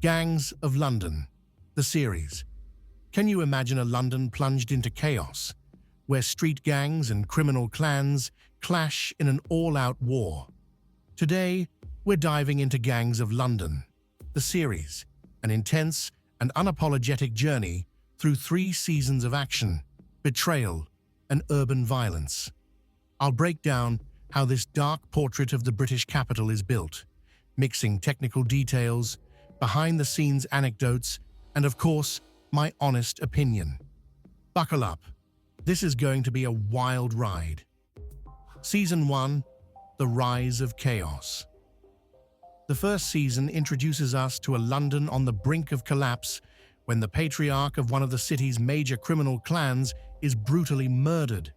Gangs of London, the series. Can you imagine a London plunged into chaos, where street gangs and criminal clans clash in an all-out war? Today, we're diving into Gangs of London, the series, an intense and unapologetic journey through 3 seasons of action, betrayal, and urban violence. I'll break down how this dark portrait of the British capital is built, mixing technical details, behind-the-scenes anecdotes, and of course, my honest opinion. Buckle up. This is going to be a wild ride. Season 1, The Rise of Chaos. The first season introduces us to a London on the brink of collapse when the patriarch of one of the city's major criminal clans is brutally murdered.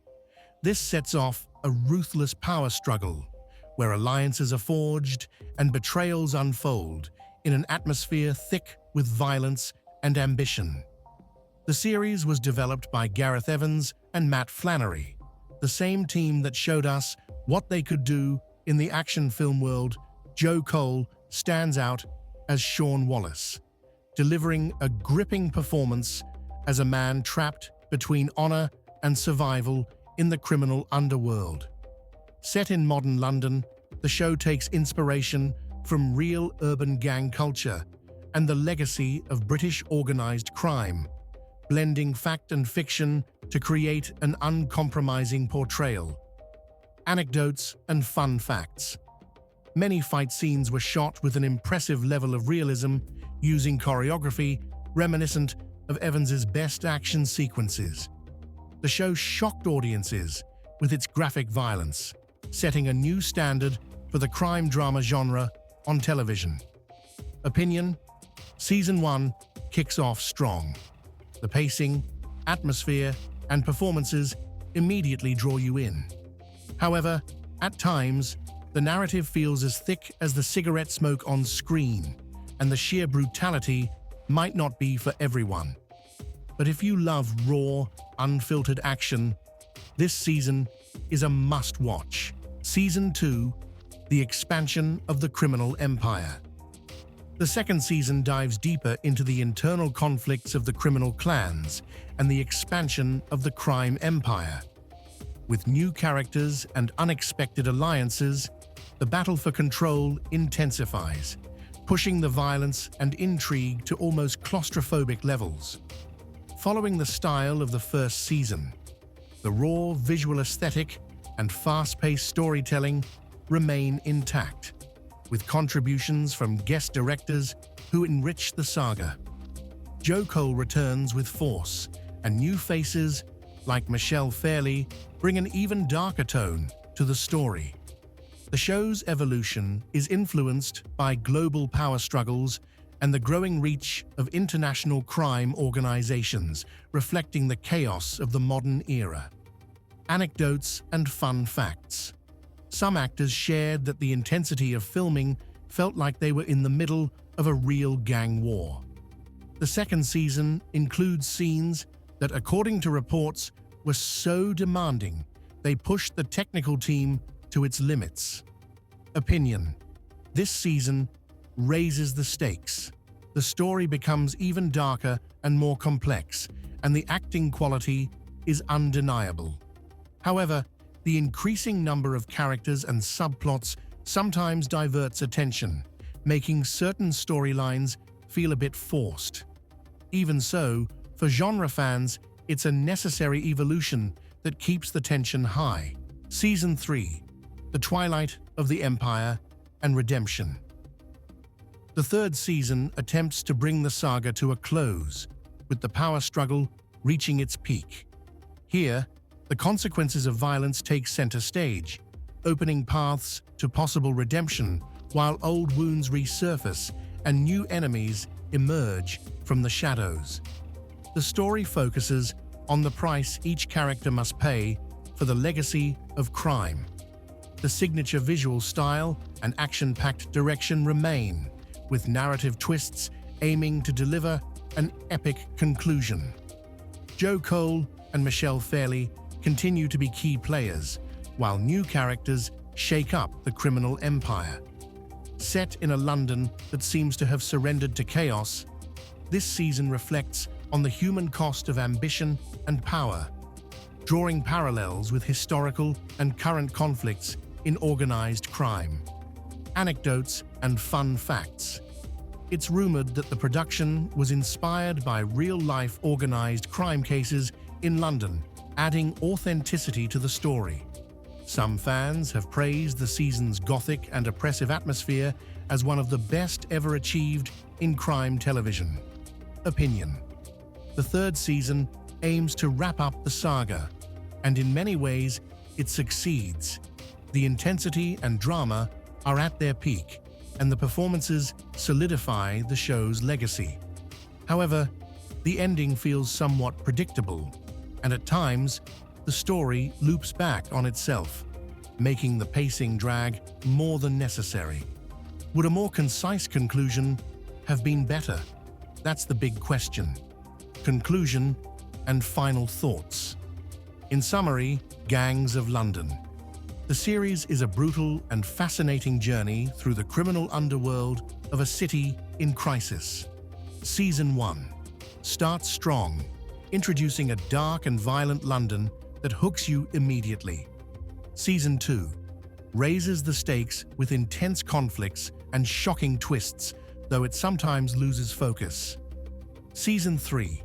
This sets off a ruthless power struggle, where alliances are forged and betrayals unfold in an atmosphere thick with violence and ambition. The series was developed by Gareth Evans and Matt Flannery, the same team that showed us what they could do in the action film world. Joe Cole stands out as Sean Wallace, delivering a gripping performance as a man trapped between honor and survival in the criminal underworld. Set in modern London, the show takes inspiration from real urban gang culture and the legacy of British organized crime, blending fact and fiction to create an uncompromising portrayal. Anecdotes and fun facts. Many fight scenes were shot with an impressive level of realism, using choreography reminiscent of Evans's best action sequences. The show shocked audiences with its graphic violence, setting a new standard for the crime drama genre on television. Opinion: Season 1 kicks off strong. The pacing, atmosphere, and performances immediately draw you in. However, at times, the narrative feels as thick as the cigarette smoke on screen, and the sheer brutality might not be for everyone. But if you love raw, unfiltered action, this season is a must-watch. Season 2, The Expansion of the Criminal Empire. The second season dives deeper into the internal conflicts of the criminal clans and the expansion of the crime empire. With new characters and unexpected alliances, the battle for control intensifies, pushing the violence and intrigue to almost claustrophobic levels. Following the style of the first season, the raw visual aesthetic and fast-paced storytelling remain intact, with contributions from guest directors who enrich the saga. Joe Cole returns with force, and new faces like Michelle Fairley bring an even darker tone to the story. The show's evolution is influenced by global power struggles and the growing reach of international crime organizations, reflecting the chaos of the modern era. Anecdotes and fun facts. Some actors shared that the intensity of filming felt like they were in the middle of a real gang war. The second season includes scenes that, according to reports, were so demanding they pushed the technical team to its limits. Opinion: This season raises the stakes. The story becomes even darker and more complex, and the acting quality is undeniable. However, the increasing number of characters and subplots sometimes diverts attention, making certain storylines feel a bit forced. Even so, for genre fans, it's a necessary evolution that keeps the tension high. Season 3, The Twilight of the Empire and Redemption. The third season attempts to bring the saga to a close, with the power struggle reaching its peak. Here, the consequences of violence take center stage, opening paths to possible redemption while old wounds resurface and new enemies emerge from the shadows. The story focuses on the price each character must pay for the legacy of crime. The signature visual style and action-packed direction remain, with narrative twists aiming to deliver an epic conclusion. Joe Cole and Michelle Fairley continue to be key players, while new characters shake up the criminal empire. Set in a London that seems to have surrendered to chaos, this season reflects on the human cost of ambition and power, drawing parallels with historical and current conflicts in organized crime. Anecdotes and fun facts. It's rumored that the production was inspired by real-life organized crime cases in London, adding authenticity to the story. Some fans have praised the season's gothic and oppressive atmosphere as one of the best ever achieved in crime television. Opinion. The third season aims to wrap up the saga, and in many ways, it succeeds. The intensity and drama are at their peak, and the performances solidify the show's legacy. However, the ending feels somewhat predictable, and at times, the story loops back on itself, making the pacing drag more than necessary. Would a more concise conclusion have been better? That's the big question. Conclusion and final thoughts. In summary, Gangs of London. The series is a brutal and fascinating journey through the criminal underworld of a city in crisis. Season 1 starts strong, introducing a dark and violent London that hooks you immediately. Season 2 raises the stakes with intense conflicts and shocking twists, though it sometimes loses focus. Season 3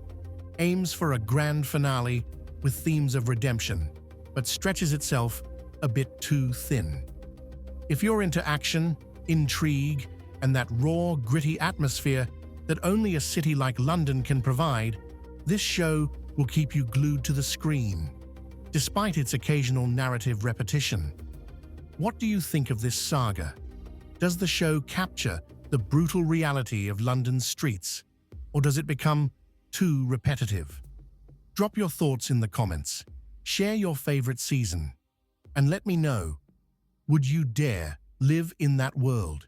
aims for a grand finale with themes of redemption, but stretches itself a bit too thin. If you're into action, intrigue, and that raw, gritty atmosphere that only a city like London can provide, this show will keep you glued to the screen, despite its occasional narrative repetition. What do you think of this saga? Does the show capture the brutal reality of London's streets, or does it become too repetitive? Drop your thoughts in the comments, share your favorite season, and let me know, would you dare live in that world?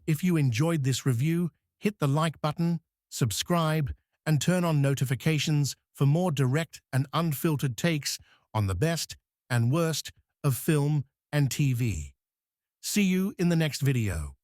If you enjoyed this review, hit the like button, subscribe, and turn on notifications for more direct and unfiltered takes on the best and worst of film and TV. See you in the next video.